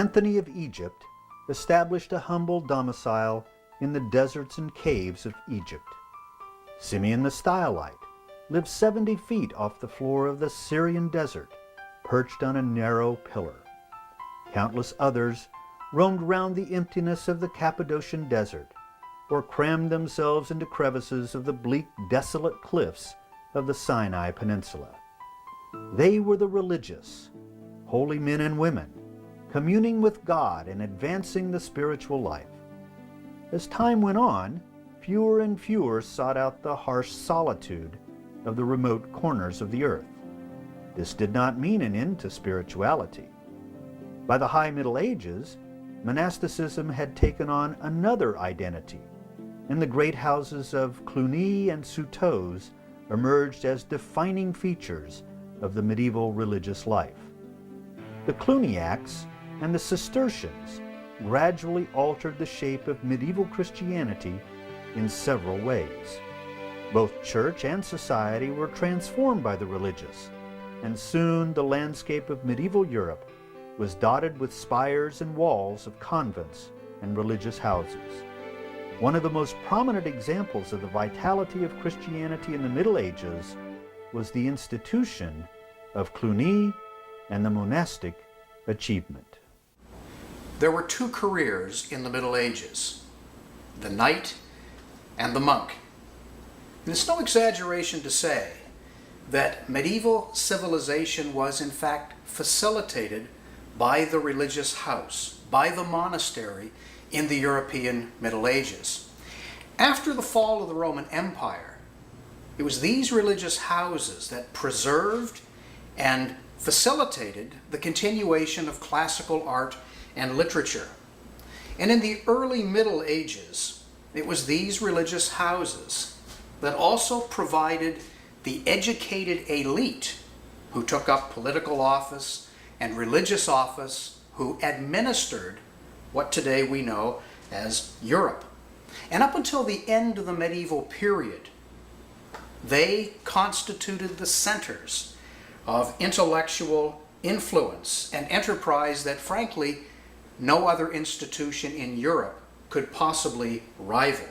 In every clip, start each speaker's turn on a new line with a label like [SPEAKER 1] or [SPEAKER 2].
[SPEAKER 1] Anthony of Egypt established a humble domicile in the deserts and caves of Egypt. Simeon the Stylite lived 70 feet off the floor of the Syrian desert, perched on a narrow pillar. Countless others roamed round the emptiness of the Cappadocian desert, or crammed themselves into crevices of the bleak, desolate cliffs of the Sinai Peninsula. They were the religious, holy men and women, communing with God and advancing the spiritual life. As time went on, fewer and fewer sought out the harsh solitude of the remote corners of the earth. This did not mean an end to spirituality. By the High Middle Ages, monasticism had taken on another identity, and the great houses of Cluny and Citeaux emerged as defining features of the medieval religious life. The Cluniacs and the Cistercians gradually altered the shape of medieval Christianity in several ways. Both church and society were transformed by the religious, and soon the landscape of medieval Europe was dotted with spires and walls of convents and religious houses. One of the most prominent examples of the vitality of Christianity in the Middle Ages was the institution of Cluny and the monastic achievement.
[SPEAKER 2] There were two careers in the Middle Ages, the knight and the monk. And it's no exaggeration to say that medieval civilization was in fact facilitated by the religious house, by the monastery in the European Middle Ages. After the fall of the Roman Empire, it was these religious houses that preserved and facilitated the continuation of classical art and literature. And in the early Middle Ages, it was these religious houses that also provided the educated elite who took up political office and religious office, who administered what today we know as Europe. And up until the end of the medieval period, they constituted the centers of intellectual influence and enterprise that, frankly, no other institution in Europe could possibly rival.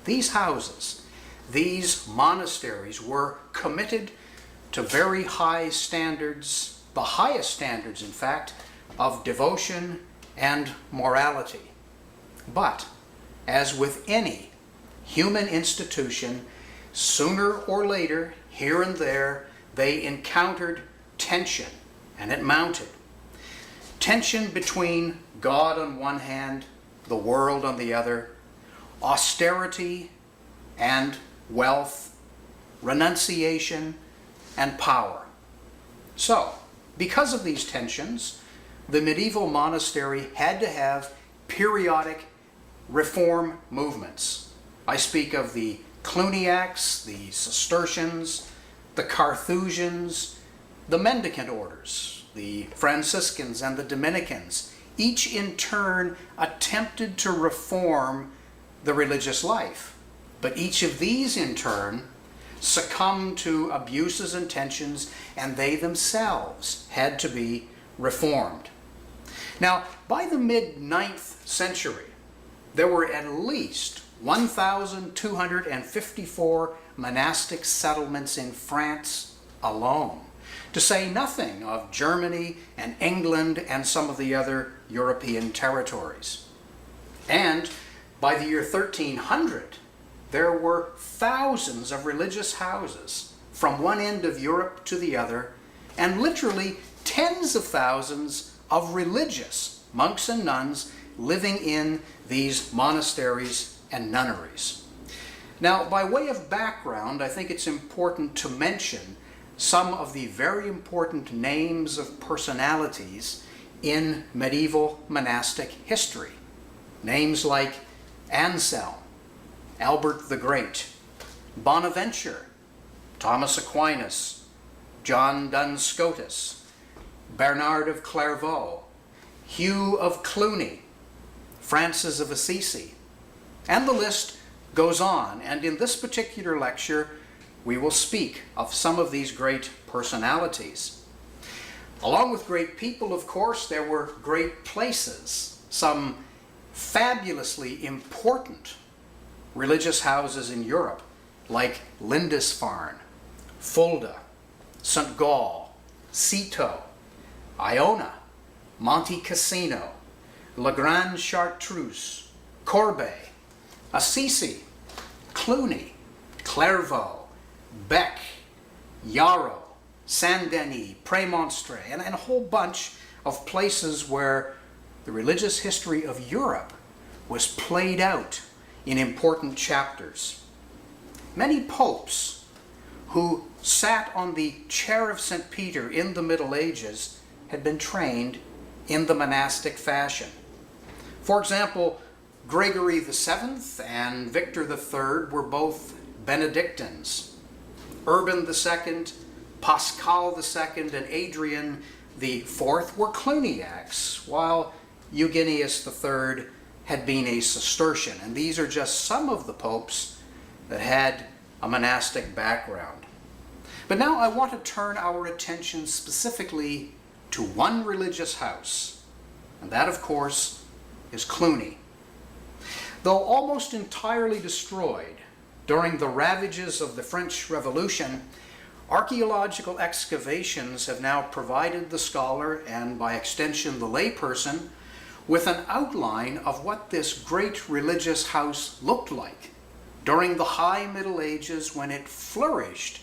[SPEAKER 2] These houses, these monasteries, were committed to very high standards, the highest standards, in fact, of devotion and morality. But, as with any human institution, sooner or later, here and there, they encountered tension, and it mounted. Tension between God on one hand, the world on the other, austerity and wealth, renunciation and power. So, because of these tensions, the medieval monastery had to have periodic reform movements. I speak of the Cluniacs, the Cistercians, the Carthusians, the mendicant orders, the Franciscans and the Dominicans. Each in turn attempted to reform the religious life. But each of these in turn succumbed to abuses and tensions, and they themselves had to be reformed. Now, by the mid-9th century, there were at least 1,254 monastic settlements in France alone, to say nothing of Germany and England and some of the other European territories. And by the year 1300, there were thousands of religious houses from one end of Europe to the other, and literally tens of thousands of religious monks and nuns living in these monasteries and nunneries. Now, by way of background, I think it's important to mention some of the very important names of personalities in medieval monastic history. Names like Anselm, Albert the Great, Bonaventure, Thomas Aquinas, John Duns Scotus, Bernard of Clairvaux, Hugh of Cluny, Francis of Assisi, and the list goes on. And in this particular lecture, we will speak of some of these great personalities. Along with great people, of course, there were great places, some fabulously important religious houses in Europe, like Lindisfarne, Fulda, St. Gall, Citeaux, Iona, Monte Cassino, La Grande Chartreuse, Corbeil, Assisi, Cluny, Clairvaux, Bec, Yarrow, Saint-Denis, Prémonstré, and a whole bunch of places where the religious history of Europe was played out in important chapters. Many popes who sat on the chair of St. Peter in the Middle Ages had been trained in the monastic fashion. For example, Gregory VII and Victor III were both Benedictines. Urban II, Pascal II, and Adrian IV were Cluniacs, while Eugenius III had been a Cistercian. And these are just some of the popes that had a monastic background. But now I want to turn our attention specifically to one religious house, and that, of course, is Cluny. Though almost entirely destroyed during the ravages of the French Revolution, archaeological excavations have now provided the scholar, and by extension the layperson, with an outline of what this great religious house looked like during the High Middle Ages, when it flourished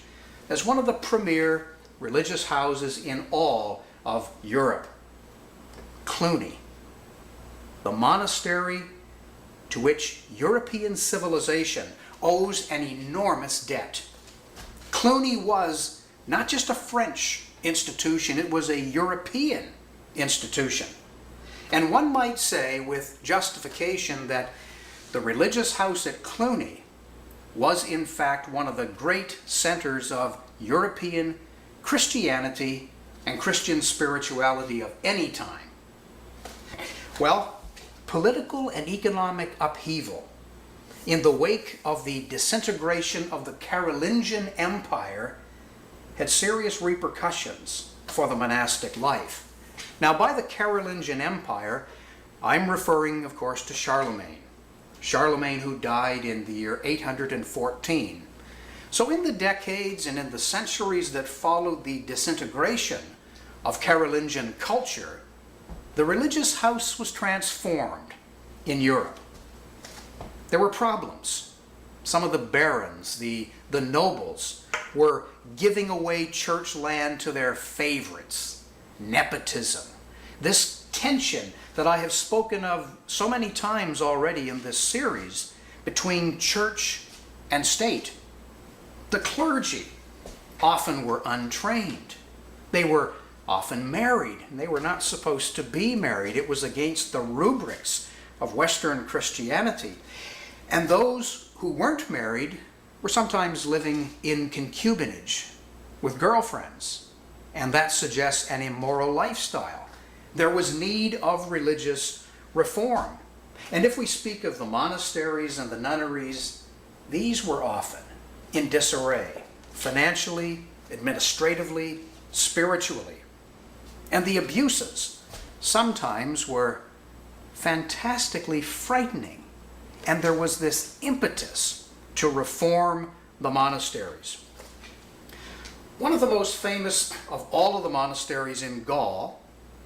[SPEAKER 2] as one of the premier religious houses in all of Europe. Cluny, the monastery to which European civilization owes an enormous debt. Cluny was not just a French institution, it was a European institution. And one might say with justification that the religious house at Cluny was in fact one of the great centers of European Christianity and Christian spirituality of any time. Well, political and economic upheaval in the wake of the disintegration of the Carolingian Empire had serious repercussions for the monastic life. Now, by the Carolingian Empire, I'm referring, of course, to Charlemagne. Charlemagne, who died in the year 814. So in the decades and in the centuries that followed the disintegration of Carolingian culture, the religious house was transformed in Europe. There were problems. Some of the barons, the nobles, were giving away church land to their favorites. Nepotism. This tension that I have spoken of so many times already in this series between church and state. The clergy often were untrained. They were often married, and they were not supposed to be married. It was against the rubrics of Western Christianity. And those who weren't married were sometimes living in concubinage with girlfriends, and that suggests an immoral lifestyle. There was need of religious reform. And if we speak of the monasteries and the nunneries, these were often in disarray, financially, administratively, spiritually. And the abuses sometimes were fantastically frightening. And there was this impetus to reform the monasteries. One of the most famous of all of the monasteries in Gaul,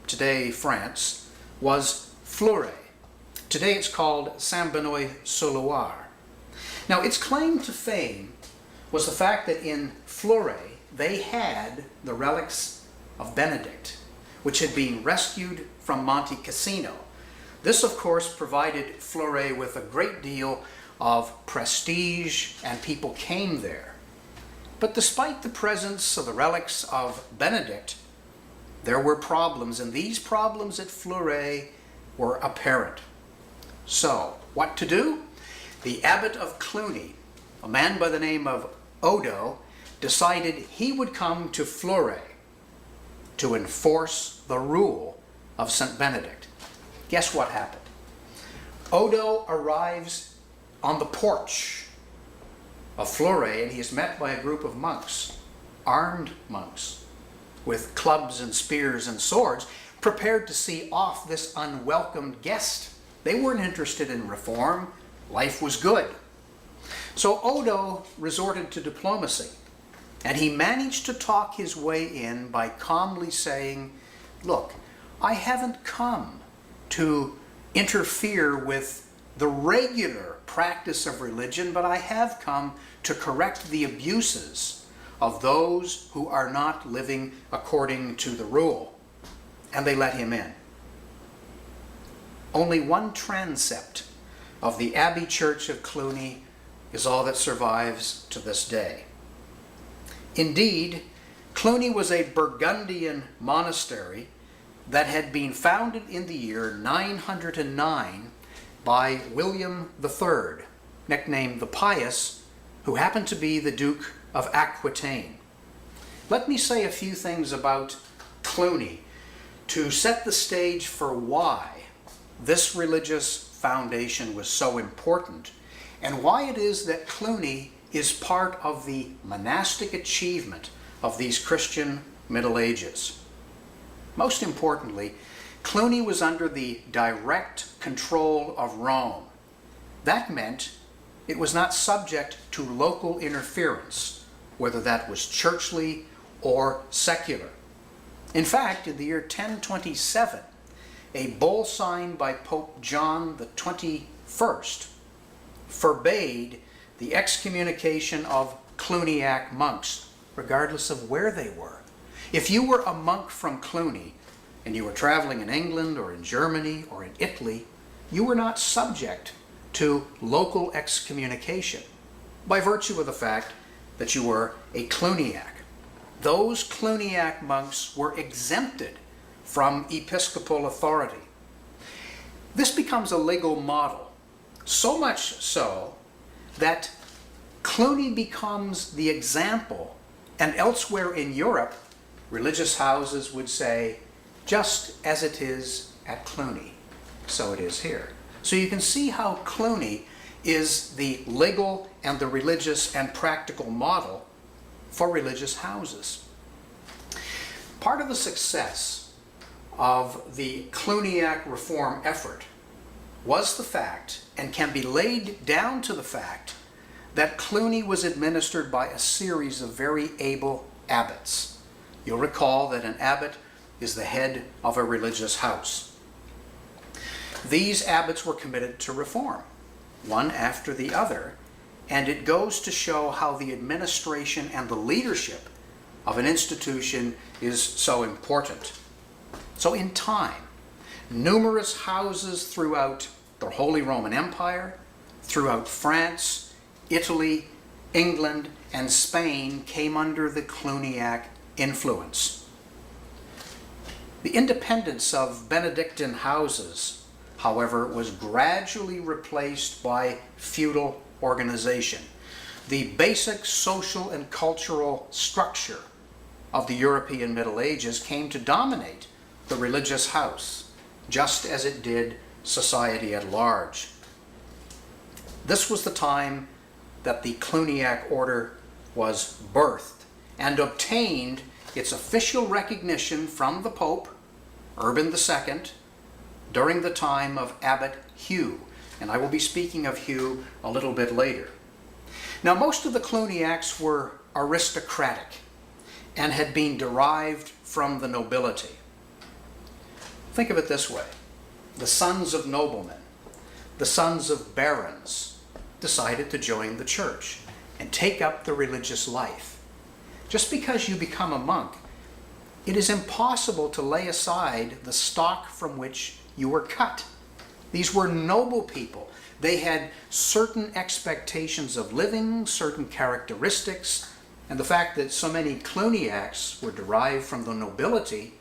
[SPEAKER 2] today France, was Fleury. Today it's called Saint-Benoît-sur-Loire. Now, its claim to fame was the fact that in Fleury they had the relics of Benedict, which had been rescued from Monte Cassino. This, of course, provided Fleury with a great deal of prestige, and people came there. But despite the presence of the relics of Benedict, there were problems, and these problems at Fleury were apparent. So, what to do? The abbot of Cluny, a man by the name of Odo, decided he would come to Fleury to enforce the rule of St. Benedict. Guess what happened? Odo arrives on the porch of Fleury, and he is met by a group of monks, armed monks. with clubs and spears and swords, prepared to see off this unwelcomed guest. They weren't interested in reform. Life was good. So Odo resorted to diplomacy, and he managed to talk his way in by calmly saying, "Look, I haven't come to interfere with the regular practice of religion, but I have come to correct the abuses of those who are not living according to the rule." And they let him in. Only one transept of the Abbey Church of Cluny is all that survives to this day. Indeed, Cluny was a Burgundian monastery that had been founded in the year 909 by William III, nicknamed the Pious, who happened to be the Duke of Aquitaine. Let me say a few things about Cluny to set the stage for why this religious foundation was so important, and why it is that Cluny is part of the monastic achievement of these Christian Middle Ages. Most importantly, Cluny was under the direct control of Rome. That meant it was not subject to local interference, whether that was churchly or secular. In fact, in the year 1027, a bull signed by Pope John the 21st forbade the excommunication of Cluniac monks, regardless of where they were. If you were a monk from Cluny and you were traveling in England or in Germany or in Italy, you were not subject to local excommunication by virtue of the fact that you were a Cluniac. Those Cluniac monks were exempted from episcopal authority. This becomes a legal model, so much so that Cluny becomes the example, and elsewhere in Europe, religious houses would say, "Just as it is at Cluny, so it is here." So you can see how Cluny is the legal and the religious and practical model for religious houses. Part of the success of the Cluniac reform effort was the fact, and can be laid down to the fact, that Cluny was administered by a series of very able abbots. You'll recall that an abbot is the head of a religious house. These abbots were committed to reform, one after the other, and it goes to show how the administration and the leadership of an institution is so important. So in time, numerous houses throughout the Holy Roman Empire, throughout France, Italy, England, and Spain came under the Cluniac influence. The independence of Benedictine houses, however, was gradually replaced by feudal organization. The basic social and cultural structure of the European Middle Ages came to dominate the religious house, just as it did society at large. This was the time that the Cluniac order was birthed and obtained its official recognition from the Pope, Urban II, during the time of Abbot Hugh, and I will be speaking of Hugh a little bit later. Now, most of the Cluniacs were aristocratic and had been derived from the nobility. Think of it this way. The sons of noblemen, the sons of barons, decided to join the church and take up the religious life. Just because you become a monk, it is impossible to lay aside the stock from which you were cut. These were noble people. They had certain expectations of living, certain characteristics, and the fact that so many Cluniacs were derived from the nobility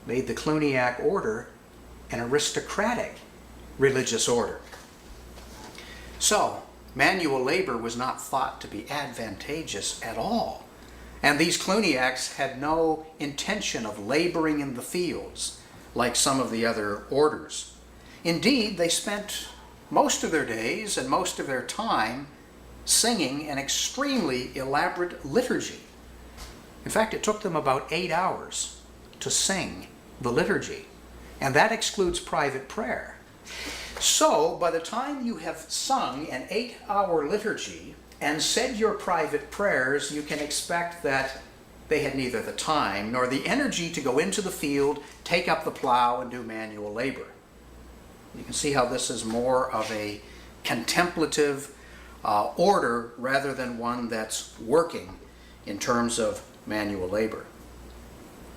[SPEAKER 2] made the Cluniac order an aristocratic religious order. So, manual labor was not thought to be advantageous at all. And these Cluniacs had no intention of laboring in the fields like some of the other orders. Indeed, they spent most of their days and most of their time singing an extremely elaborate liturgy. In fact, it took them about 8 hours to sing the liturgy, and that excludes private prayer. So, by the time you have sung an 8-hour liturgy and said your private prayers, you can expect that they had neither the time nor the energy to go into the field, take up the plow, and do manual labor. You can see how this is more of a contemplative order rather than one that's working in terms of manual labor.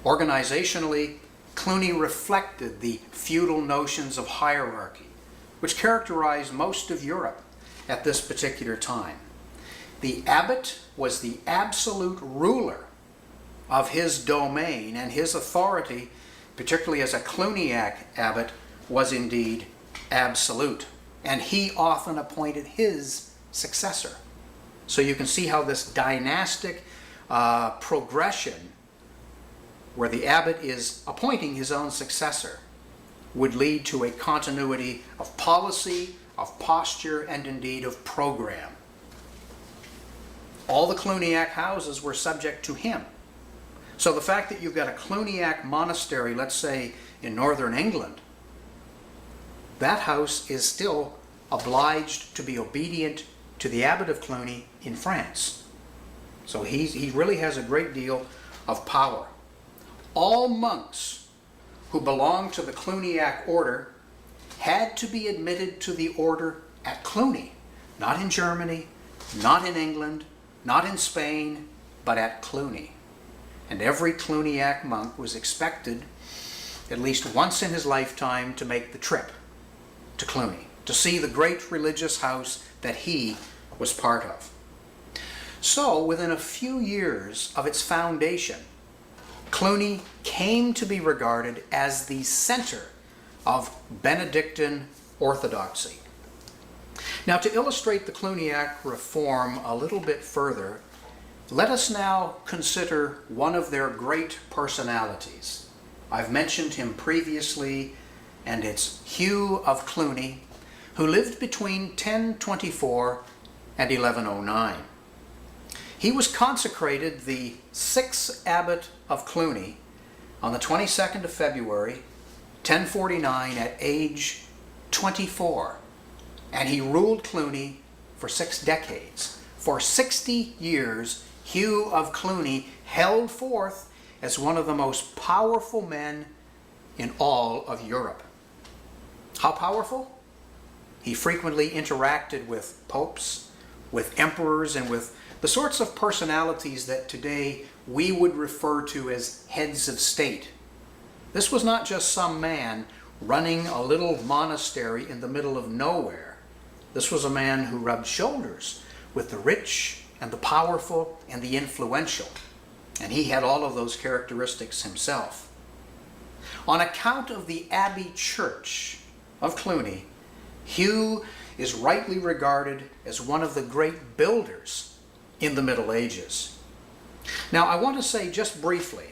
[SPEAKER 2] Organizationally, Cluny reflected the feudal notions of hierarchy, which characterized most of Europe at this particular time. The abbot was the absolute ruler of his domain, and his authority, particularly as a Cluniac abbot, was indeed absolute. And he often appointed his successor. So you can see how this dynastic progression, where the abbot is appointing his own successor, would lead to a continuity of policy, of posture, and indeed of program. All the Cluniac houses were subject to him. So the fact that you've got a Cluniac monastery, let's say in northern England, that house is still obliged to be obedient to the abbot of Cluny in France. So he really has a great deal of power. All monks who belonged to the Cluniac order had to be admitted to the order at Cluny, not in Germany, not in England, not in Spain, but at Cluny. And every Cluniac monk was expected at least once in his lifetime to make the trip to Cluny, to see the great religious house that he was part of. So, within a few years of its foundation, Cluny came to be regarded as the center of Benedictine orthodoxy. Now, to illustrate the Cluniac reform a little bit further, let us now consider one of their great personalities. I've mentioned him previously, and it's Hugh of Cluny, who lived between 1024 and 1109. He was consecrated the 6th abbot of Cluny on the 22nd of February, 1049, at age 24, and he ruled Cluny for 6 decades. For 60 years, Hugh of Cluny held forth as one of the most powerful men in all of Europe. How powerful? He frequently interacted with popes, with emperors, and with the sorts of personalities that today we would refer to as heads of state. This was not just some man running a little monastery in the middle of nowhere. This was a man who rubbed shoulders with the rich and the powerful and the influential. And he had all of those characteristics himself. On account of the Abbey Church of Cluny, Hugh is rightly regarded as one of the great builders in the Middle Ages. Now, I want to say just briefly,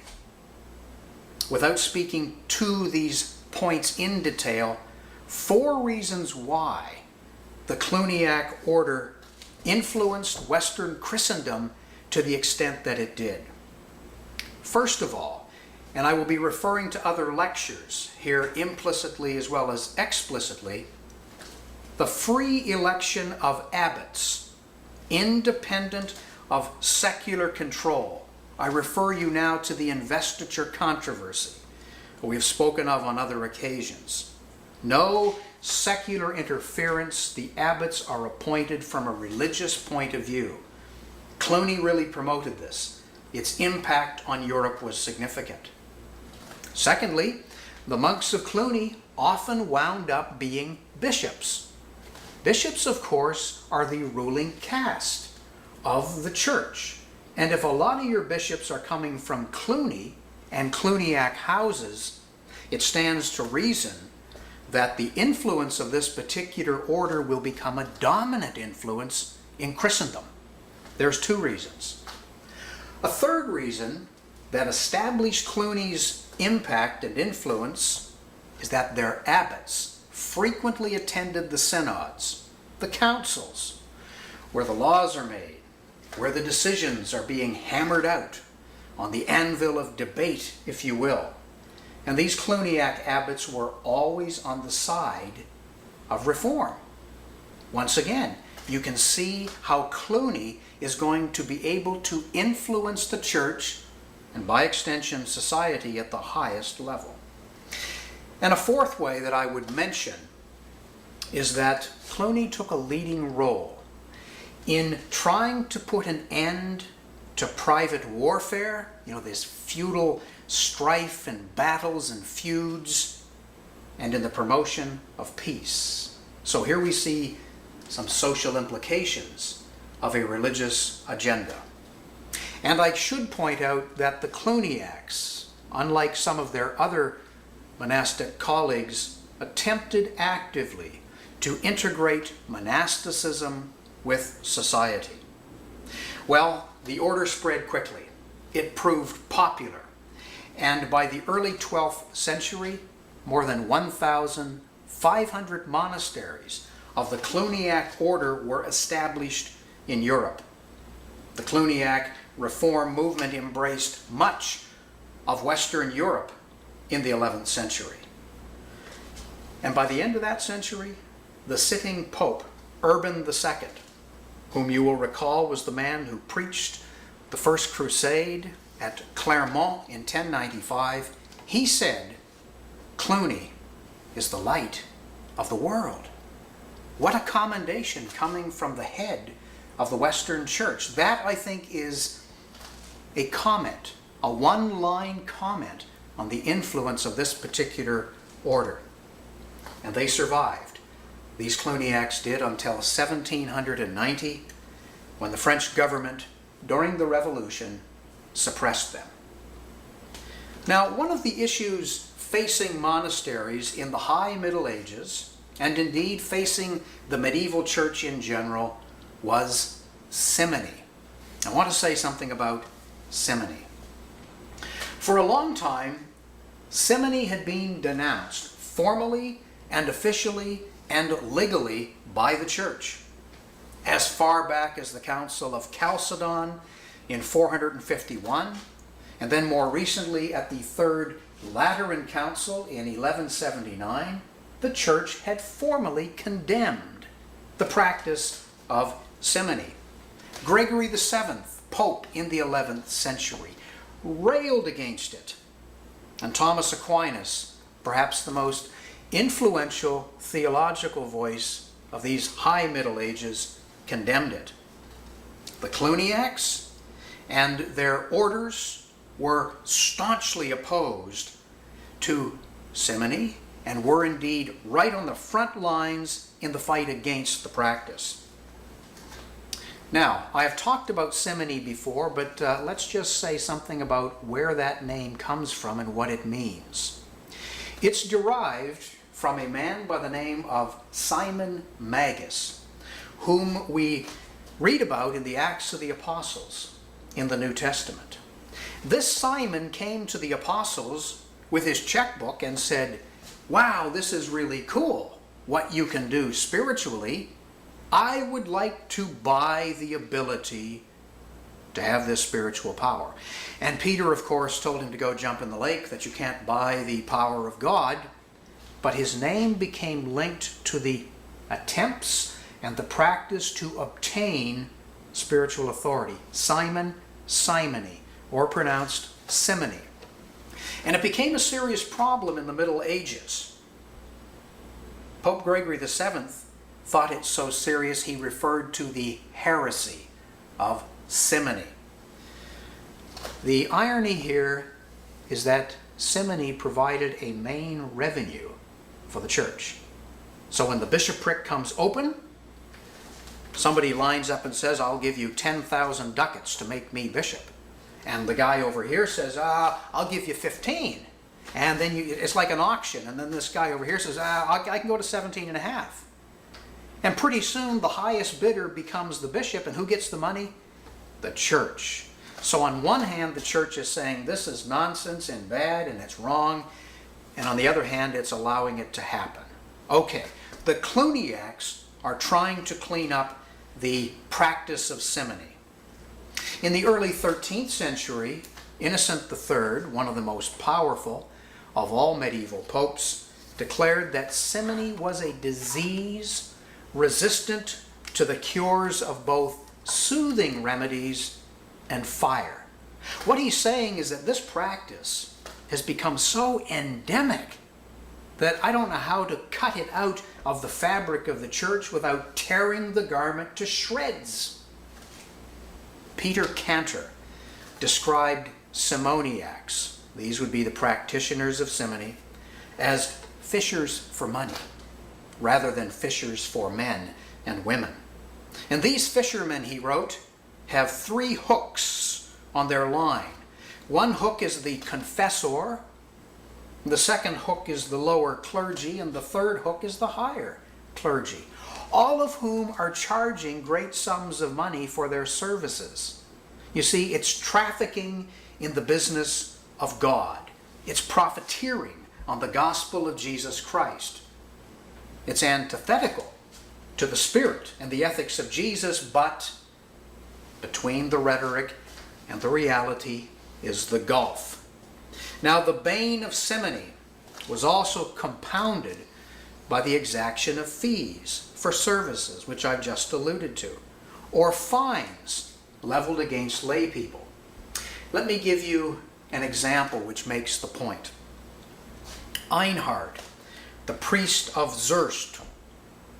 [SPEAKER 2] without speaking to these points in detail, 4 reasons why the Cluniac order influenced Western Christendom to the extent that it did. First of all, and I will be referring to other lectures here implicitly as well as explicitly, the free election of abbots, independent of secular control. I refer you now to the investiture controversy we have spoken of on other occasions. No secular interference. The abbots are appointed from a religious point of view. Cluny really promoted this. Its impact on Europe was significant. Secondly, the monks of Cluny often wound up being bishops. Bishops, of course, are the ruling caste of the church. And if a lot of your bishops are coming from Cluny and Cluniac houses, it stands to reason that the influence of this particular order will become a dominant influence in Christendom. There's 2 reasons. A third reason that established Cluny's impact and influence is that their abbots frequently attended the synods, the councils, where the laws are made, where the decisions are being hammered out, on the anvil of debate, if you will. And these Cluniac abbots were always on the side of reform. Once again, you can see how Cluny is going to be able to influence the church and by extension society at the highest level. And a fourth way that I would mention is that Cluny took a leading role in trying to put an end to private warfare, this feudal strife and battles and feuds, and in the promotion of peace. So here we see some social implications of a religious agenda. And I should point out that the Cluniacs, unlike some of their other monastic colleagues, attempted actively to integrate monasticism with society. Well, the order spread quickly. It proved popular. And by the early 12th century, more than 1,500 monasteries of the Cluniac order were established in Europe. The Cluniac reform movement embraced much of Western Europe in the 11th century. And by the end of that century, the sitting Pope, Urban II, whom you will recall was the man who preached the First Crusade at Clermont in 1095, he said, "Cluny is the light of the world." What a commendation coming from the head of the Western Church. That, I think, is a comment, a one-line comment on the influence of this particular order. And they survived. These Cluniacs did until 1790, when the French government, during the Revolution, suppressed them. Now, one of the issues facing monasteries in the High Middle Ages, and indeed facing the medieval church in general, was simony. I want to say something about simony. For a long time, simony had been denounced formally and officially and legally by the church. As far back as the Council of Chalcedon in 451, and then more recently at the Third Lateran Council in 1179, the church had formally condemned the practice of simony. Gregory VII, Pope in the 11th century, railed against it. And Thomas Aquinas, perhaps the most influential theological voice of these High Middle Ages, condemned it. The Cluniacs and their orders were staunchly opposed to simony and were indeed right on the front lines in the fight against the practice. Now, I have talked about simony before, but let's just say something about where that name comes from and what it means. It's derived from a man by the name of Simon Magus, whom we read about in the Acts of the Apostles in the New Testament. This Simon came to the apostles with his checkbook and said, "Wow, this is really cool, what you can do spiritually. I would like to buy the ability to have this spiritual power." And Peter, of course, told him to go jump in the lake, that you can't buy the power of God. But his name became linked to the attempts and the practice to obtain spiritual authority. Simon, simony, or pronounced simony. And it became a serious problem in the Middle Ages. Pope Gregory VII thought it so serious he referred to the heresy of simony. The irony here is that simony provided a main revenue for the church. So when the bishopric comes open, somebody lines up and says, "I'll give you 10,000 ducats to make me bishop." And the guy over here says, "I'll give you 15. And then it's like an auction. And then this guy over here says, "I can go to 17 and a half. And pretty soon the highest bidder becomes the bishop. And who gets the money? The church. So on one hand, the church is saying this is nonsense and bad and it's wrong. And on the other hand, it's allowing it to happen. Okay, the Cluniacs are trying to clean up the practice of simony. In the early 13th century, Innocent III, one of the most powerful of all medieval popes, declared that simony was a disease resistant to the cures of both soothing remedies and fire. What he's saying is that this practice has become so endemic that I don't know how to cut it out of the fabric of the church without tearing the garment to shreds. Peter Cantor described simoniacs, these would be the practitioners of simony, as fishers for money rather than fishers for men and women. And these fishermen, he wrote, have 3 hooks on their line. One hook is the confessor, the second hook is the lower clergy, and the third hook is the higher clergy, all of whom are charging great sums of money for their services. You see, it's trafficking in the business of God. It's profiteering on the gospel of Jesus Christ. It's antithetical to the spirit and the ethics of Jesus, but between the rhetoric and the reality is the gulf. Now, the bane of simony was also compounded by the exaction of fees for services, which I've just alluded to, or fines leveled against lay people. Let me give you an example which makes the point. Einhard, the priest of Zurst,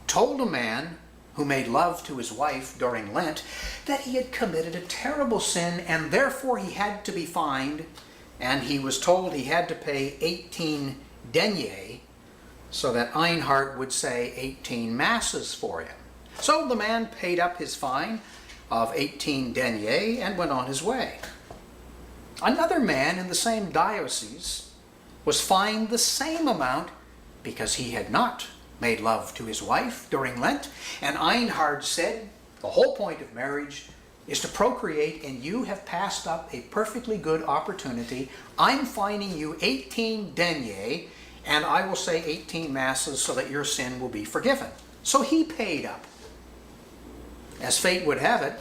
[SPEAKER 2] told a man who made love to his wife during Lent that he had committed a terrible sin and therefore he had to be fined, and he was told he had to pay 18 deniers so that Einhard would say 18 masses for him. So the man paid up his fine of 18 deniers and went on his way. Another man in the same diocese was fined the same amount because he had not made love to his wife during Lent, and Einhard said, the whole point of marriage is to procreate, and you have passed up a perfectly good opportunity. I'm fining you 18 deniers, and I will say 18 masses so that your sin will be forgiven. So he paid up. As fate would have it,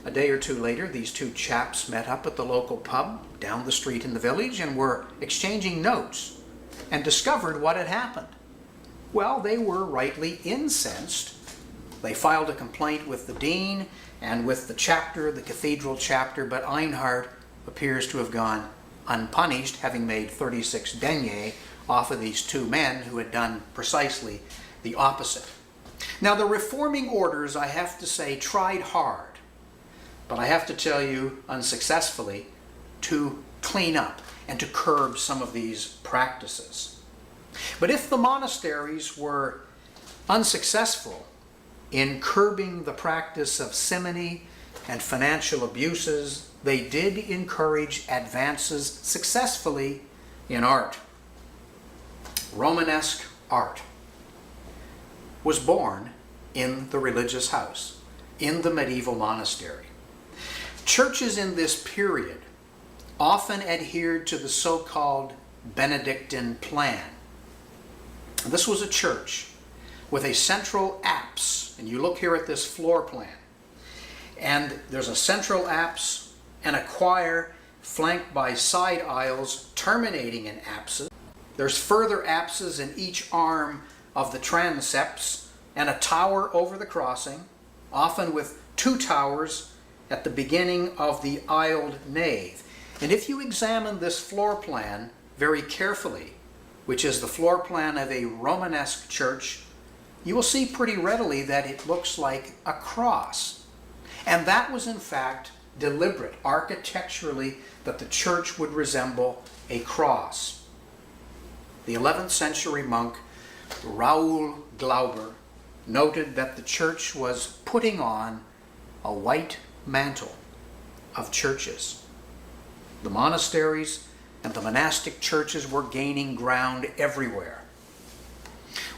[SPEAKER 2] a day or two later, these 2 chaps met up at the local pub down the street in the village and were exchanging notes and discovered what had happened. Well, they were rightly incensed. They filed a complaint with the dean and with the chapter, the cathedral chapter, but Einhard appears to have gone unpunished, having made 36 deniers off of these 2 men who had done precisely the opposite. Now, the reforming orders, I have to say, tried hard, but I have to tell you, unsuccessfully, to clean up and to curb some of these practices. But if the monasteries were unsuccessful in curbing the practice of simony and financial abuses, they did encourage advances successfully in art. Romanesque art was born in the religious house, in the medieval monastery. Churches in this period often adhered to the so-called Benedictine plan. This was a church with a central apse, and you look here at this floor plan, and there's a central apse and a choir flanked by side aisles terminating in apses. There's further apses in each arm of the transepts and a tower over the crossing, often with 2 towers at the beginning of the aisled nave. And if you examine this floor plan very carefully, which is the floor plan of a Romanesque church, you will see pretty readily that it looks like a cross. And that was in fact deliberate, architecturally, that the church would resemble a cross. The 11th century monk Raoul Glauber noted that the church was putting on a white mantle of churches. The monasteries and the monastic churches were gaining ground everywhere.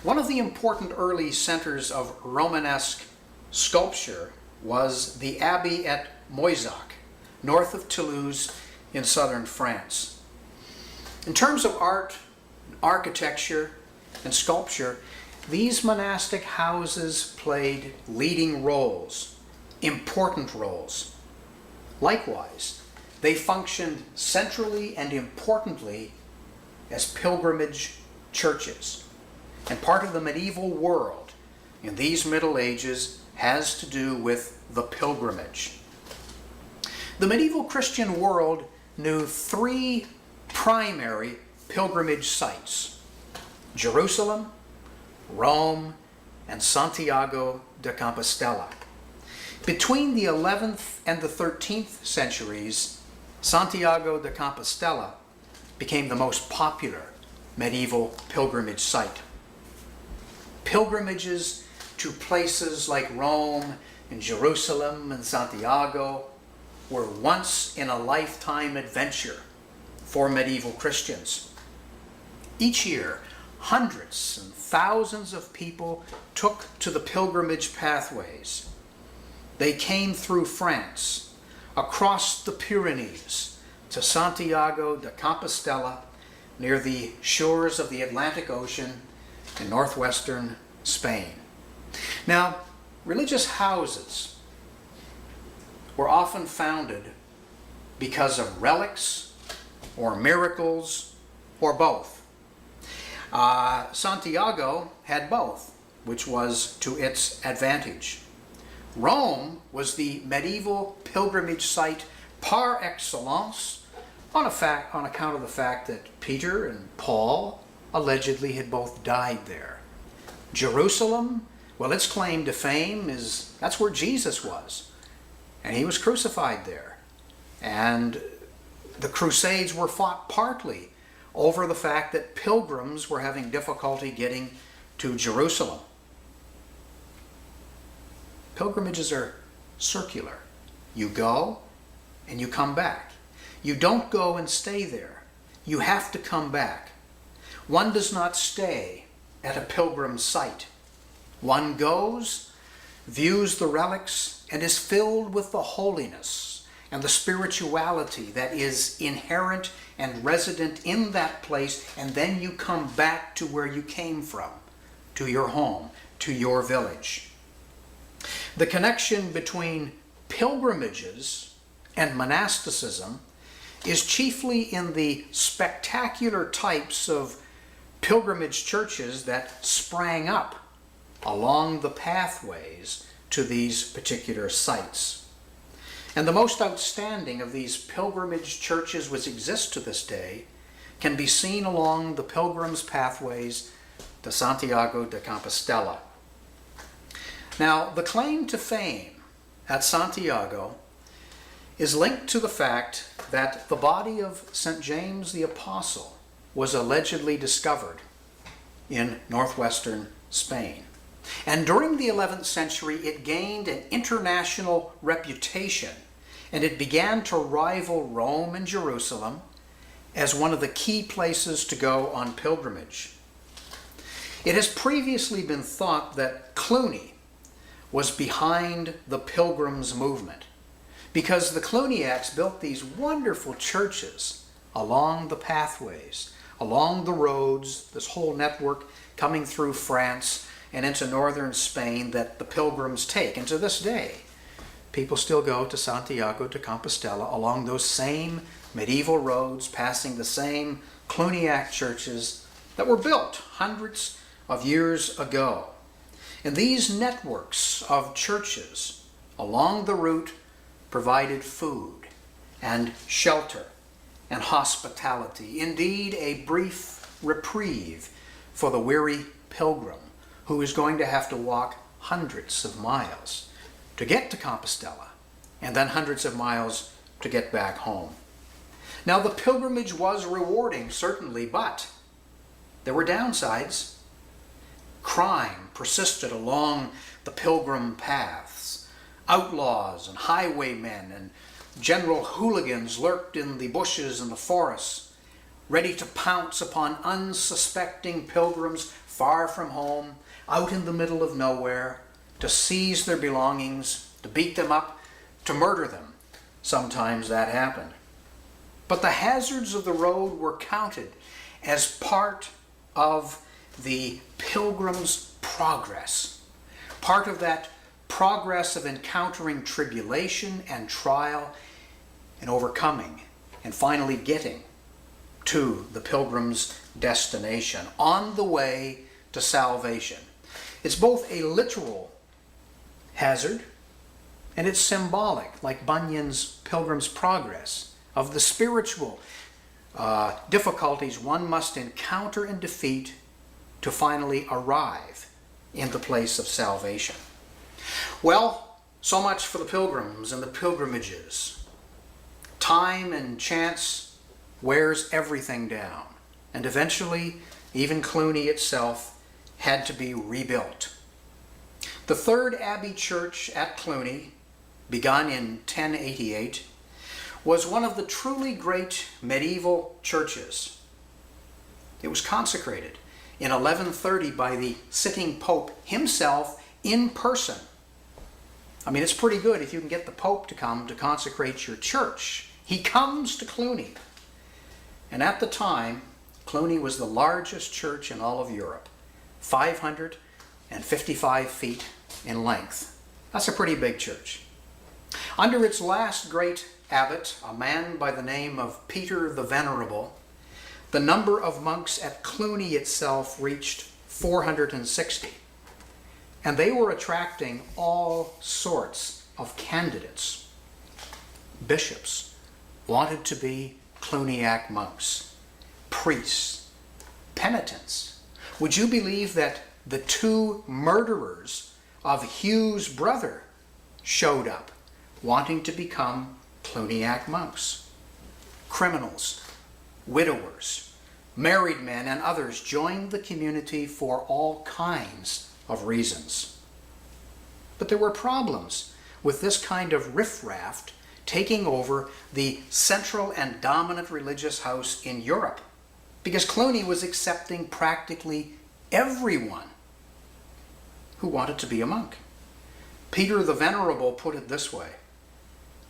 [SPEAKER 2] One of the important early centers of Romanesque sculpture was the abbey at Moissac, north of Toulouse in southern France. In terms of art, architecture, and sculpture, these monastic houses played leading roles, important roles. Likewise, they functioned centrally and importantly as pilgrimage churches. And part of the medieval world in these Middle Ages has to do with the pilgrimage. The medieval Christian world knew three primary pilgrimage sites: Jerusalem, Rome, and Santiago de Compostela. Between the 11th and the 13th centuries, Santiago de Compostela became the most popular medieval pilgrimage site. Pilgrimages to places like Rome and Jerusalem and Santiago were once-in-a-lifetime adventure for medieval Christians. Each year, hundreds and thousands of people took to the pilgrimage pathways. They came through France, across the Pyrenees, to Santiago de Compostela, near the shores of the Atlantic Ocean in northwestern Spain. Now, religious houses were often founded because of relics or miracles or both. Santiago had both, which was to its advantage. Rome was the medieval pilgrimage site par excellence on account of the fact that Peter and Paul allegedly had both died there. Jerusalem, well, its claim to fame is that's where Jesus was, and he was crucified there. And the Crusades were fought partly over the fact that pilgrims were having difficulty getting to Jerusalem. Pilgrimages are circular. You go and you come back. You don't go and stay there. You have to come back. One does not stay at a pilgrim site. One goes, views the relics, and is filled with the holiness and the spirituality that is inherent and resident in that place, and then you come back to where you came from, to your home, to your village. The connection between pilgrimages and monasticism is chiefly in the spectacular types of pilgrimage churches that sprang up along the pathways to these particular sites. And the most outstanding of these pilgrimage churches which exist to this day can be seen along the pilgrims' pathways to Santiago de Compostela. Now, the claim to fame at Santiago is linked to the fact that the body of St. James the Apostle was allegedly discovered in northwestern Spain. And during the 11th century, it gained an international reputation, and it began to rival Rome and Jerusalem as one of the key places to go on pilgrimage. It has previously been thought that Cluny was behind the pilgrims movement, because the Cluniacs built these wonderful churches along the pathways, along the roads, this whole network coming through France and into northern Spain that the pilgrims take. And to this day, people still go to Santiago de Compostela along those same medieval roads, passing the same Cluniac churches that were built hundreds of years ago. And these networks of churches along the route provided food and shelter and hospitality, indeed a brief reprieve for the weary pilgrim who is going to have to walk hundreds of miles to get to Compostela and then hundreds of miles to get back home. Now, the pilgrimage was rewarding, certainly, but there were downsides. Crime persisted along the pilgrim paths. Outlaws and highwaymen and general hooligans lurked in the bushes and the forests, ready to pounce upon unsuspecting pilgrims far from home, out in the middle of nowhere, to seize their belongings, to beat them up, to murder them. Sometimes that happened. But the hazards of the road were counted as part of the pilgrim's progress, part of that progress of encountering tribulation and trial and overcoming and finally getting to the pilgrim's destination on the way to salvation. It's both a literal hazard and it's symbolic, like Bunyan's Pilgrim's Progress, of the spiritual difficulties one must encounter and defeat to finally arrive in the place of salvation. Well, so much for the pilgrims and the pilgrimages. Time and chance wears everything down, and eventually even Cluny itself had to be rebuilt. The third abbey church at Cluny, begun in 1088, was one of the truly great medieval churches. It was consecrated in 1130 by the sitting Pope himself in person. I mean, it's pretty good if you can get the Pope to come to consecrate your church. He comes to Cluny. And at the time, Cluny was the largest church in all of Europe, 555 feet in length. That's a pretty big church. Under its last great abbot, a man by the name of Peter the Venerable, the number of monks at Cluny itself reached 460. And they were attracting all sorts of candidates. Bishops wanted to be Cluniac monks, priests, penitents. Would you believe that the two murderers of Hugh's brother showed up wanting to become Cluniac monks? Criminals, widowers, married men, and others joined the community for all kinds of reasons. But there were problems with this kind of riffraff taking over the central and dominant religious house in Europe, because Cluny was accepting practically everyone who wanted to be a monk. Peter the Venerable put it this way: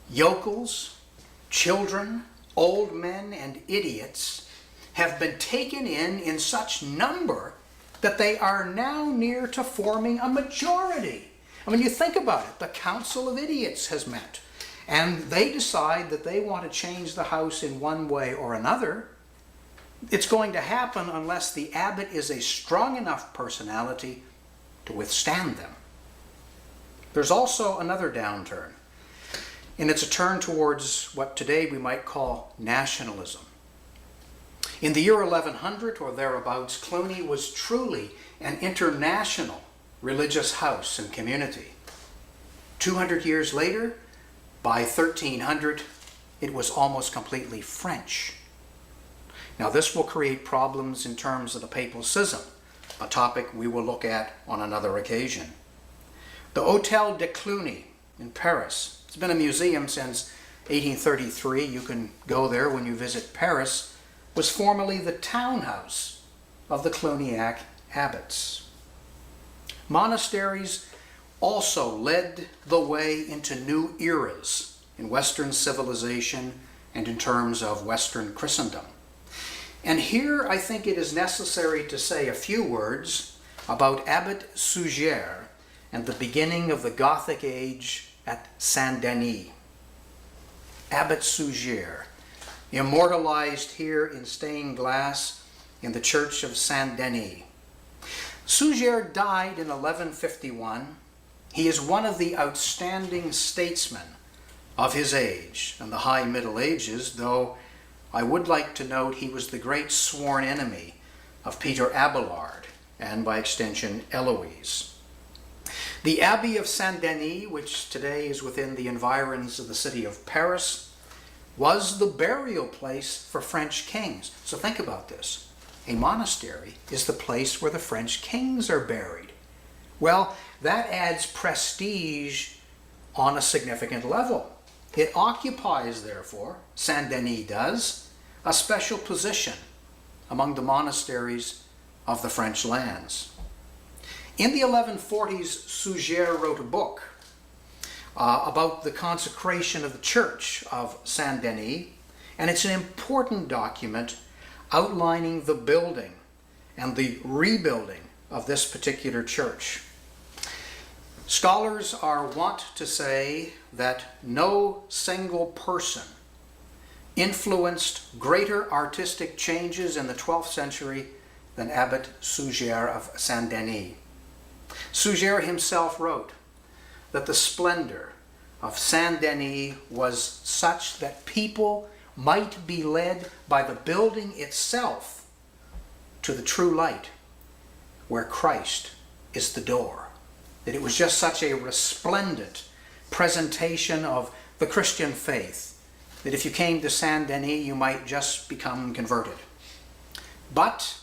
[SPEAKER 2] yokels, children, old men, and idiots have been taken in such number that they are now near to forming a majority. I mean, you think about it. The Council of Idiots has met, and they decide that they want to change the house in one way or another. It's going to happen unless the abbot is a strong enough personality to withstand them. There's also another downturn, and it's a turn towards what today we might call nationalism. In the year 1100 or thereabouts, Cluny was truly an international religious house and community. 200 years later, by 1300, it was almost completely French. Now this will create problems in terms of the papal schism, a topic we will look at on another occasion. The Hôtel de Cluny in Paris, it's been a museum since 1833. You can go there when you visit Paris. Was formerly the townhouse of the Cluniac abbots. Monasteries also led the way into new eras in Western civilization and in terms of Western Christendom. And here I think it is necessary to say a few words about Abbot Suger and the beginning of the Gothic age at Saint-Denis. Abbot Suger, immortalized here in stained glass in the church of Saint-Denis. Suger died in 1151. He is one of the outstanding statesmen of his age and the High Middle Ages, though I would like to note he was the great sworn enemy of Peter Abelard and, by extension, Eloise. The Abbey of Saint-Denis, which today is within the environs of the city of Paris, was the burial place for French kings. So think about this. A monastery is the place where the French kings are buried. Well, that adds prestige on a significant level. It occupies, therefore, Saint-Denis does, a special position among the monasteries of the French lands. In the 1140s, Suger wrote a book about the consecration of the church of Saint-Denis, and it's an important document outlining the building and the rebuilding of this particular church. Scholars are wont to say that no single person influenced greater artistic changes in the 12th century than Abbot Suger of Saint-Denis. Suger himself wrote that the splendor of Saint-Denis was such that people might be led by the building itself to the true light, where Christ is the door. That it was just such a resplendent presentation of the Christian faith that if you came to Saint-Denis, you might just become converted. But,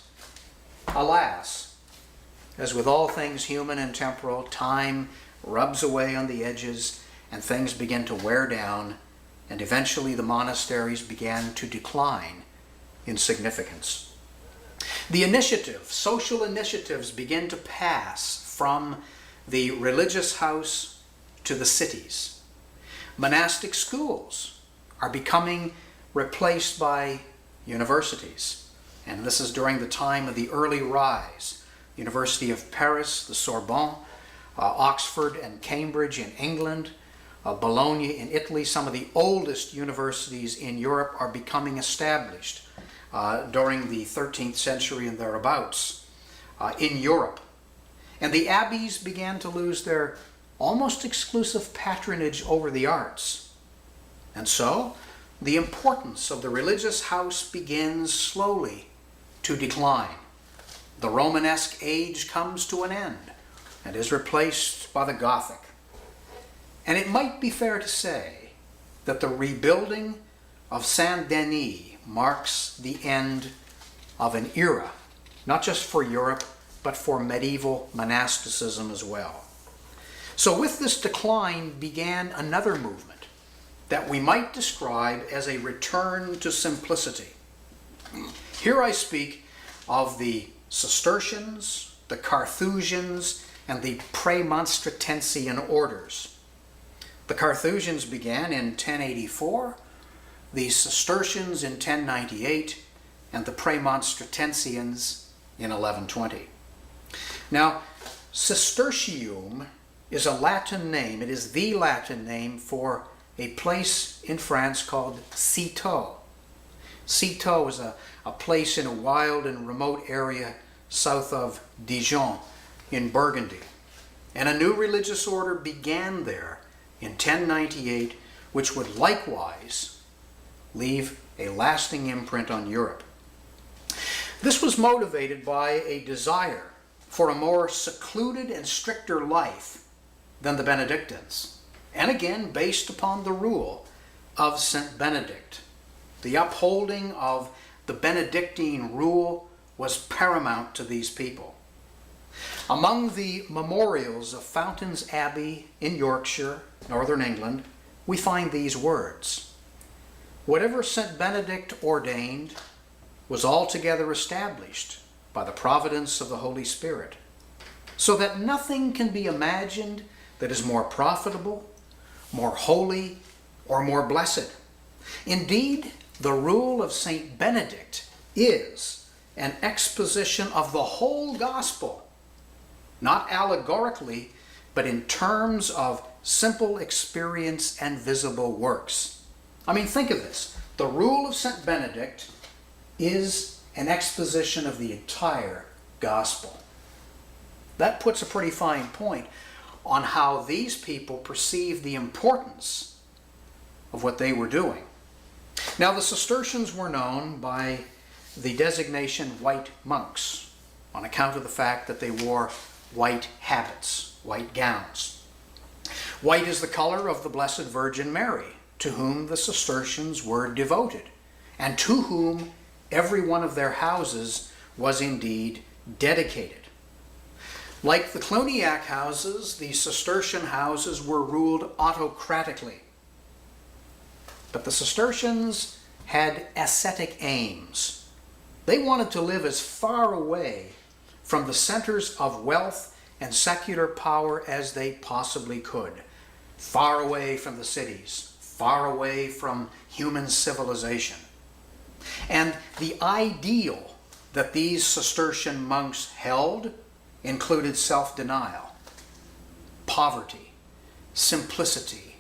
[SPEAKER 2] alas, as with all things human and temporal, time rubs away on the edges and things begin to wear down, and eventually the monasteries began to decline in significance. The social initiatives begin to pass from the religious house to the cities. Monastic schools are becoming replaced by universities. And this is during the time of the early rise. University of Paris, the Sorbonne, Oxford and Cambridge in England, Bologna in Italy, some of the oldest universities in Europe are becoming established during the 13th century and thereabouts in Europe. And the abbeys began to lose their almost exclusive patronage over the arts. And so, the importance of the religious house begins slowly to decline. The Romanesque age comes to an end and is replaced by the Gothic. And it might be fair to say that the rebuilding of Saint-Denis marks the end of an era, not just for Europe, but for medieval monasticism as well. So with this decline began another movement that we might describe as a return to simplicity. Here I speak of the Cistercians, the Carthusians, and the Premonstratensian orders. The Carthusians began in 1084, the Cistercians in 1098, and the Premonstratensians in 1120. Now, Cistercium is a Latin name. It is the Latin name for a place in France called Citeaux. Citeaux is a place in a wild and remote area south of Dijon in Burgundy. And a new religious order began there in 1098, which would likewise leave a lasting imprint on Europe. This was motivated by a desire for a more secluded and stricter life than the Benedictines, and again based upon the rule of St. Benedict. The upholding of the Benedictine rule was paramount to these people. Among the memorials of Fountains Abbey in Yorkshire, northern England, we find these words: "Whatever St. Benedict ordained was altogether established by the providence of the Holy Spirit, so that nothing can be imagined that is more profitable, more holy, or more blessed. Indeed, the rule of St. Benedict is an exposition of the whole gospel, not allegorically, but in terms of simple experience and visible works." I mean, think of this. The rule of St. Benedict is an exposition of the entire gospel. That puts a pretty fine point on how these people perceived the importance of what they were doing. Now, the Cistercians were known by the designation white monks on account of the fact that they wore white habits, white gowns. White is the color of the Blessed Virgin Mary, to whom the Cistercians were devoted, and to whom every one of their houses was indeed dedicated. Like the Cluniac houses, the Cistercian houses were ruled autocratically. But the Cistercians had ascetic aims. They wanted to live as far away from the centers of wealth and secular power as they possibly could. Far away from the cities, far away from human civilization. And the ideal that these Cistercian monks held included self-denial, poverty, simplicity,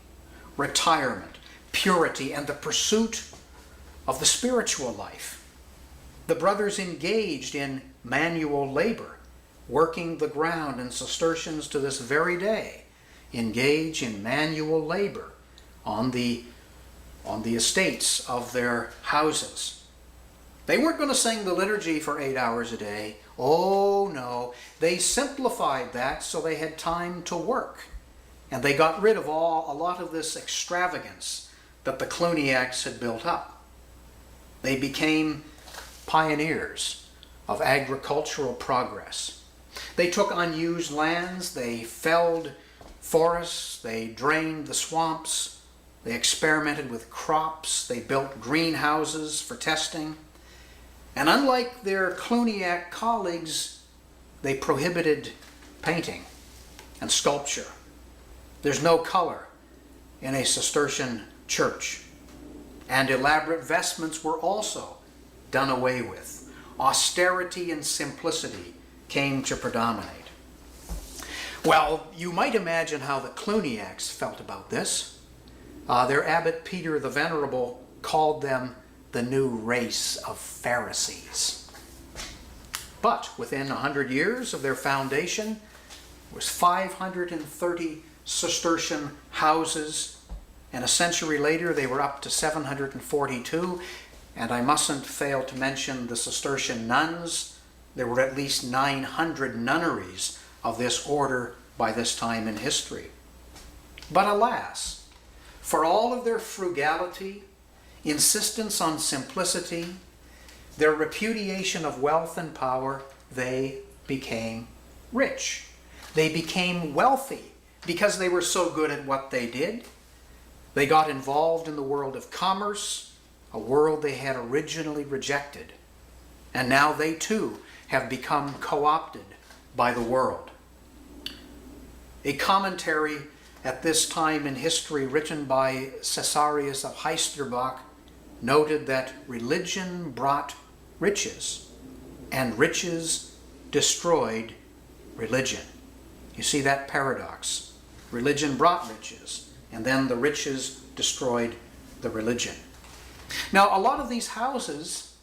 [SPEAKER 2] retirement, purity, and the pursuit of the spiritual life. The brothers engaged in manual labor, working the ground, and Cistercians to this very day engage in manual labor on the estates of their houses. They weren't going to sing the liturgy for 8 hours a day. Oh no, they simplified that so they had time to work. And they got rid of a lot of this extravagance that the Cluniacs had built up. They became pioneers of agricultural progress. They took unused lands, they felled forests, they drained the swamps, they experimented with crops, they built greenhouses for testing. And unlike their Cluniac colleagues, they prohibited painting and sculpture. There's no color in a Cistercian church. And elaborate vestments were also done away with. Austerity and simplicity came to predominate. Well, you might imagine how the Cluniacs felt about this. Their abbot Peter the Venerable called them the new race of Pharisees. But within 100 years of their foundation was 530 Cistercian houses, and a century later they were up to 742, and I mustn't fail to mention the Cistercian nuns. There were at least 900 nunneries of this order by this time in history. But alas, for all of their frugality, insistence on simplicity, their repudiation of wealth and power, they became rich. They became wealthy because they were so good at what they did. They got involved in the world of commerce, a world they had originally rejected. And now they too have become co-opted by the world. A commentary at this time in history written by Caesarius of Heisterbach noted that religion brought riches, and riches destroyed religion. You see that paradox. Religion brought riches, and then the riches destroyed the religion. Now, a lot of these houses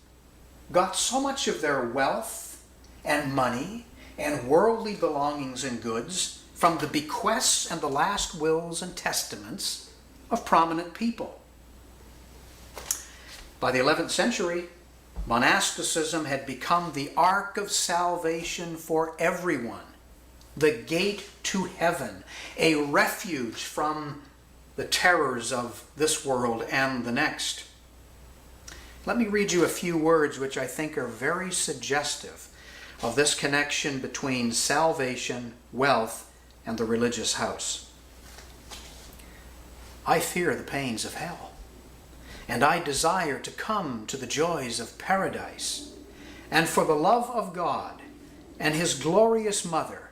[SPEAKER 2] got so much of their wealth and money and worldly belongings and goods from the bequests and the last wills and testaments of prominent people. By the 11th century, monasticism had become the ark of salvation for everyone, the gate to heaven, a refuge from the terrors of this world and the next. Let me read you a few words which I think are very suggestive of this connection between salvation, wealth, and the religious house. I fear the pains of hell, and I desire to come to the joys of paradise, and for the love of God and his glorious mother,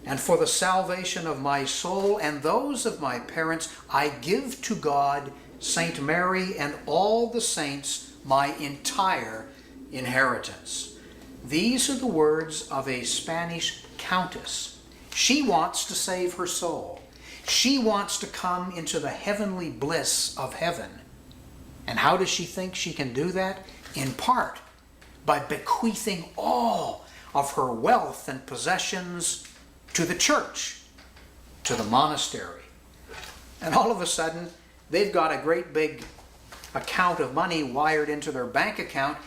[SPEAKER 2] and for the salvation of my soul and those of my parents, I give to God, Saint Mary, and all the saints my entire inheritance. These are the words of a Spanish countess. She wants to save her soul. She wants to come into the heavenly bliss of heaven. And how does she think she can do that? In part, by bequeathing all of her wealth and possessions to the church, to the monastery. And all of a sudden, they've got a great big account of money wired into their bank account.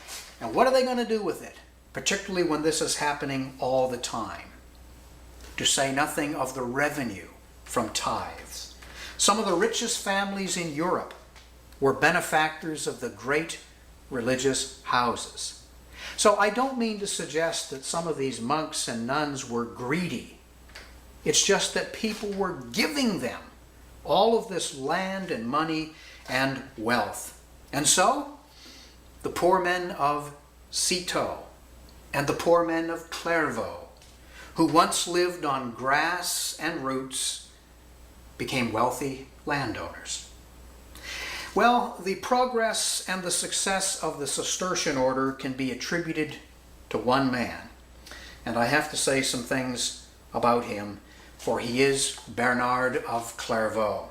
[SPEAKER 2] And what are they going to do with it? Particularly when this is happening all the time. To say nothing of the revenue from tithes. Some of the richest families in Europe were benefactors of the great religious houses. So I don't mean to suggest that some of these monks and nuns were greedy. It's just that people were giving them all of this land and money and wealth. And so, the poor men of Citeaux and the poor men of Clairvaux, who once lived on grass and roots, became wealthy landowners. Well, the progress and the success of the Cistercian order can be attributed to one man. And I have to say some things about him, for he is Bernard of Clairvaux.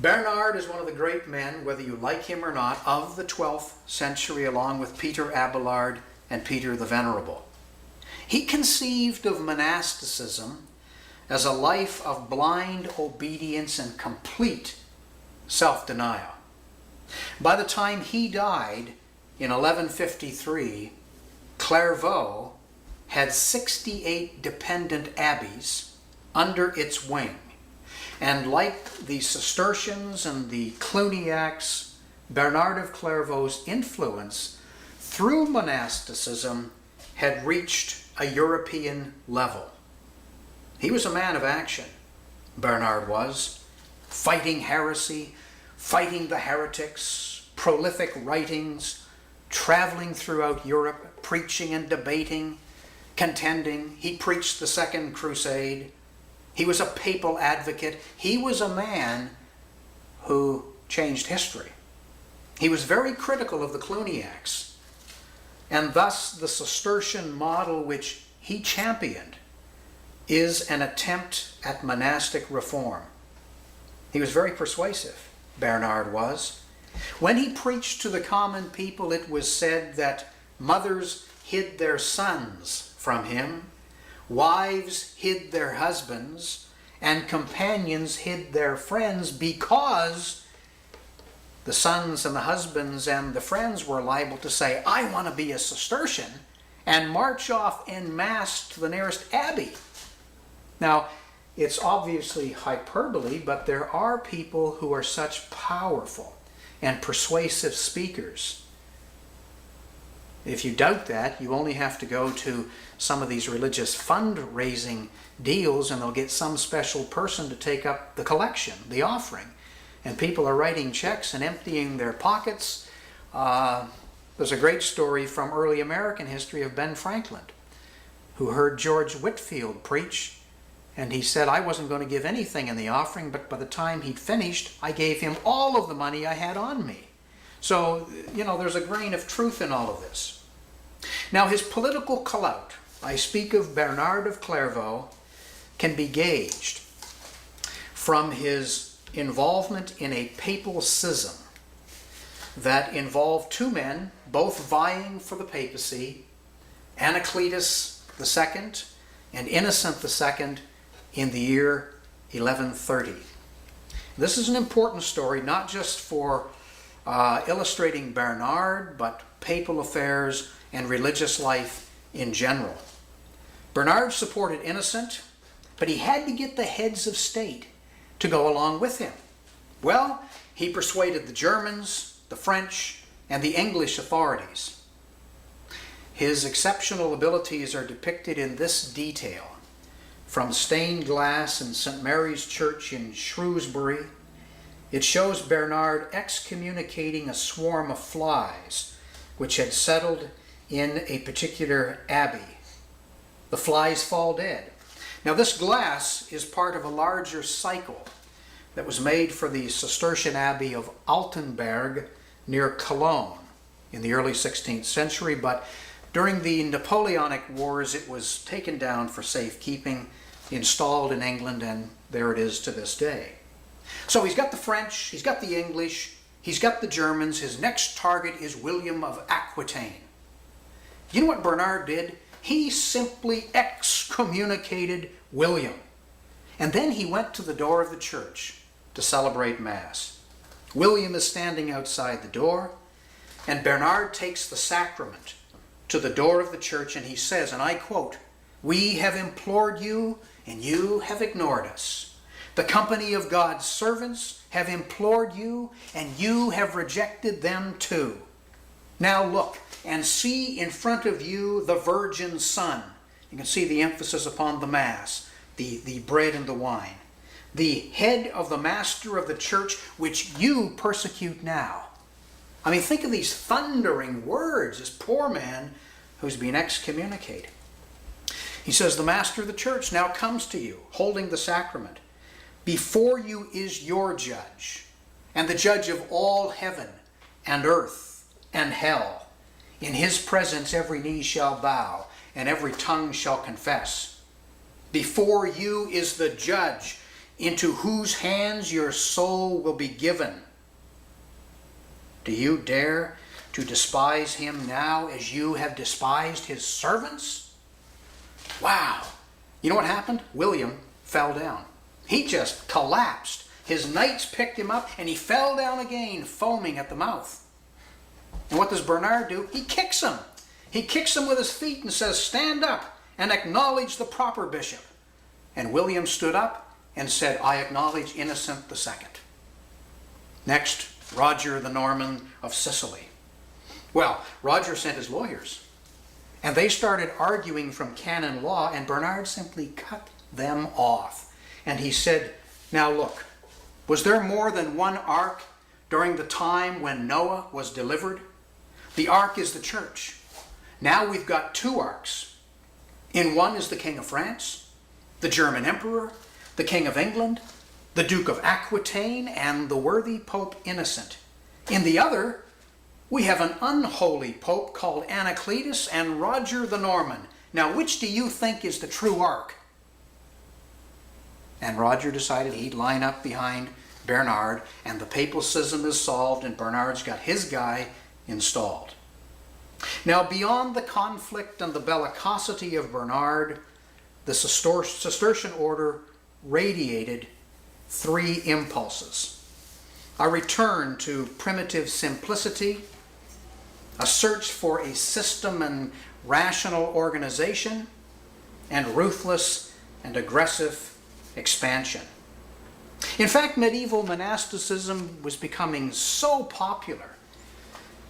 [SPEAKER 2] Bernard is one of the great men, whether you like him or not, of the 12th century, along with Peter Abelard and Peter the Venerable. He conceived of monasticism as a life of blind obedience and complete self-denial. By the time he died in 1153, Clairvaux had 68 dependent abbeys under its wing. And like the Cistercians and the Cluniacs, Bernard of Clairvaux's influence through monasticism had reached a European level. He was a man of action, Bernard was, fighting heresy, fighting the heretics, prolific writings, traveling throughout Europe, preaching and debating, contending. He preached the Second Crusade. He was a papal advocate. He was a man who changed history. He was very critical of the Cluniacs, and thus the Cistercian model which he championed is an attempt at monastic reform. He was very persuasive, Bernard was. When he preached to the common people, it was said that mothers hid their sons from him, wives hid their husbands, and companions hid their friends, because the sons and the husbands and the friends were liable to say, "I want to be a Cistercian," and march off en masse to the nearest abbey. Now, it's obviously hyperbole, but there are people who are such powerful and persuasive speakers. If you doubt that, you only have to go to some of these religious fundraising deals, and they'll get some special person to take up the collection, the offering. And people are writing checks and emptying their pockets. There's a great story from early American history of Ben Franklin, who heard George Whitefield preach, and he said, "I wasn't going to give anything in the offering, but by the time he'd finished, I gave him all of the money I had on me." So, there's a grain of truth in all of this. Now, his political clout, I speak of Bernard of Clairvaux, can be gauged from his involvement in a papal schism that involved two men, both vying for the papacy, Anacletus II and Innocent II, in the year 1130. This is an important story, not just for illustrating Bernard, but papal affairs and religious life in general. Bernard supported Innocent, but he had to get the heads of state to go along with him. Well, he persuaded the Germans, the French, and the English authorities. His exceptional abilities are depicted in this detail. From stained glass in St. Mary's Church in Shrewsbury, it shows Bernard excommunicating a swarm of flies which had settled in a particular abbey. The flies fall dead. Now, this glass is part of a larger cycle that was made for the Cistercian Abbey of Altenberg near Cologne in the early 16th century, but during the Napoleonic Wars it was taken down for safekeeping, installed in England, and there it is to this day. So he's got the French, he's got the English, he's got the Germans. His next target is William of Aquitaine. You know what Bernard did? He simply excommunicated William. And then he went to the door of the church to celebrate Mass. William is standing outside the door, and Bernard takes the sacrament to the door of the church, and he says, and I quote, "We have implored you, and you have ignored us. The company of God's servants have implored you, and you have rejected them too. Now look and see in front of you the Virgin Son." You can see the emphasis upon the Mass, the bread and the wine. "The head of the master of the church, which you persecute now." I mean, think of these thundering words, this poor man who's been excommunicated. He says, "The master of the church now comes to you, holding the sacrament. Before you is your judge, and the judge of all heaven and earth and hell. In his presence every knee shall bow, and every tongue shall confess. Before you is the judge, into whose hands your soul will be given. Do you dare to despise him now as you have despised his servants? Wow. You know what happened? William fell down. He just collapsed. His knights picked him up and he fell down again, foaming at the mouth. And what does Bernard do? He kicks him. He kicks him with his feet and says, "Stand up and acknowledge the proper bishop." And William stood up and said, "I acknowledge Innocent II." Next, Roger the Norman of Sicily. Well, Roger sent his lawyers, and they started arguing from canon law, and Bernard simply cut them off. And he said, "Now look, was there more than one ark during the time when Noah was delivered? The ark is the church. Now we've got two arks. In one is the King of France, the German Emperor, the King of England, the Duke of Aquitaine, and the worthy Pope Innocent. In the other, we have an unholy pope called Anacletus and Roger the Norman. Now, which do you think is the true ark?" And Roger decided he'd line up behind Bernard, and the papal schism is solved, and Bernard's got his guy installed. Now, beyond the conflict and the bellicosity of Bernard, the Cistercian order radiated three impulses: a return to primitive simplicity, a search for a system and rational organization, and ruthless and aggressive expansion. In fact, medieval monasticism was becoming so popular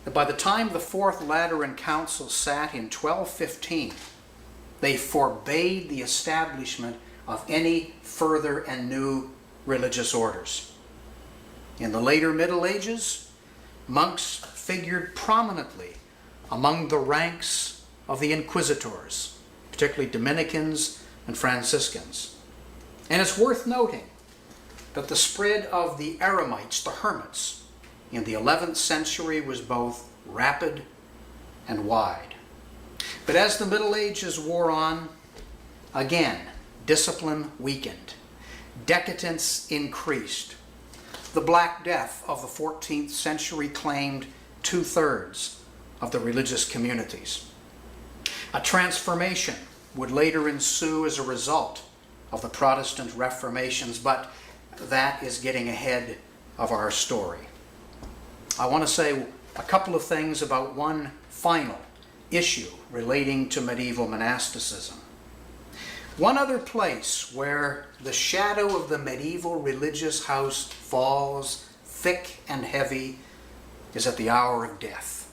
[SPEAKER 2] that by the time the Fourth Lateran Council sat in 1215, they forbade the establishment of any further and new religious orders. In the later Middle Ages, monks figured prominently among the ranks of the inquisitors, particularly Dominicans and Franciscans. And it's worth noting that the spread of the eremites, the hermits, in the 11th century was both rapid and wide. But as the Middle Ages wore on, again, discipline weakened. Decadence increased. The Black Death of the 14th century claimed 2/3 of the religious communities. A transformation would later ensue as a result of the Protestant Reformations, but that is getting ahead of our story. I want to say a couple of things about one final issue relating to medieval monasticism. One other place where the shadow of the medieval religious house falls thick and heavy is at the hour of death.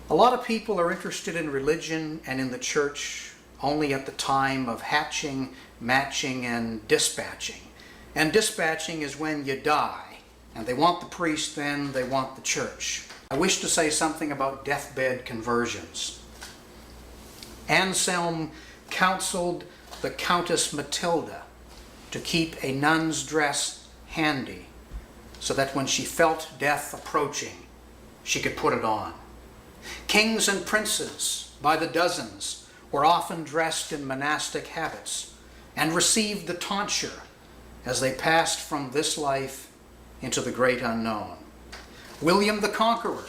[SPEAKER 2] A lot of people are interested in religion and in the church only at the time of hatching, matching, and dispatching. And dispatching is when you die, and they want the priest, then they want the church. I wish to say something about deathbed conversions. Anselm counseled the Countess Matilda to keep a nun's dress handy so that when she felt death approaching, she could put it on. Kings and princes, by the dozens, were often dressed in monastic habits and received the tonsure as they passed from this life into the great unknown. William the Conqueror,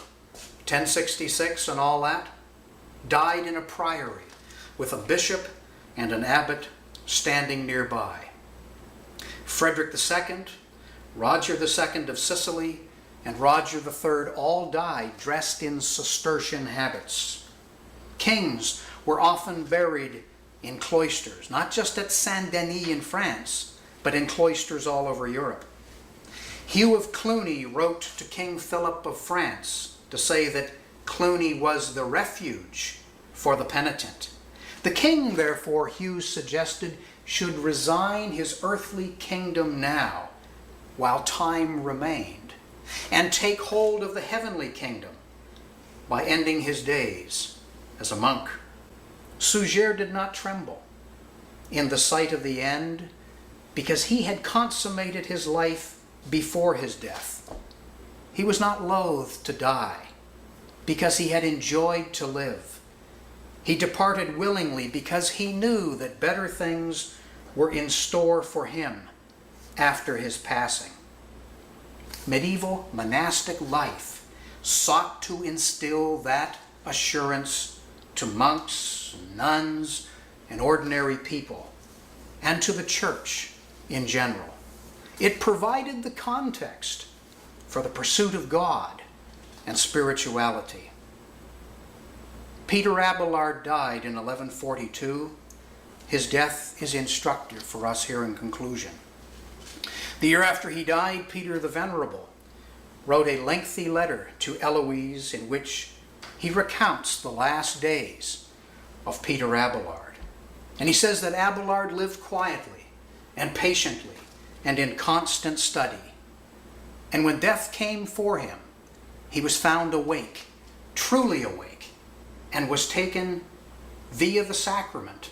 [SPEAKER 2] 1066 and all that, died in a priory with a bishop and an abbot standing nearby. Frederick II, Roger II of Sicily, and Roger III all died dressed in Cistercian habits. Kings were often buried in cloisters, not just at Saint-Denis in France, but in cloisters all over Europe. Hugh of Cluny wrote to King Philip of France to say that Cluny was the refuge for the penitent. The king, therefore, Hugh suggested, should resign his earthly kingdom now, while time remained, and take hold of the heavenly kingdom by ending his days as a monk. Suger did not tremble in the sight of the end because he had consummated his life before his death. He was not loath to die because he had enjoyed to live. He departed willingly because he knew that better things were in store for him after his passing. Medieval monastic life sought to instill that assurance to monks, nuns, and ordinary people, and to the church in general. It provided the context for the pursuit of God and spirituality. Peter Abelard died in 1142. His death is instructive for us here in conclusion. The year after he died, Peter the Venerable wrote a lengthy letter to Eloise in which he recounts the last days of Peter Abelard. And he says that Abelard lived quietly and patiently and in constant study. And when death came for him, he was found awake, truly awake, and was taken via the sacrament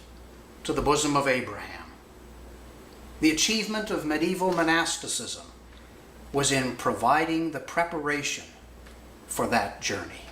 [SPEAKER 2] to the bosom of Abraham. The achievement of medieval monasticism was in providing the preparation for that journey.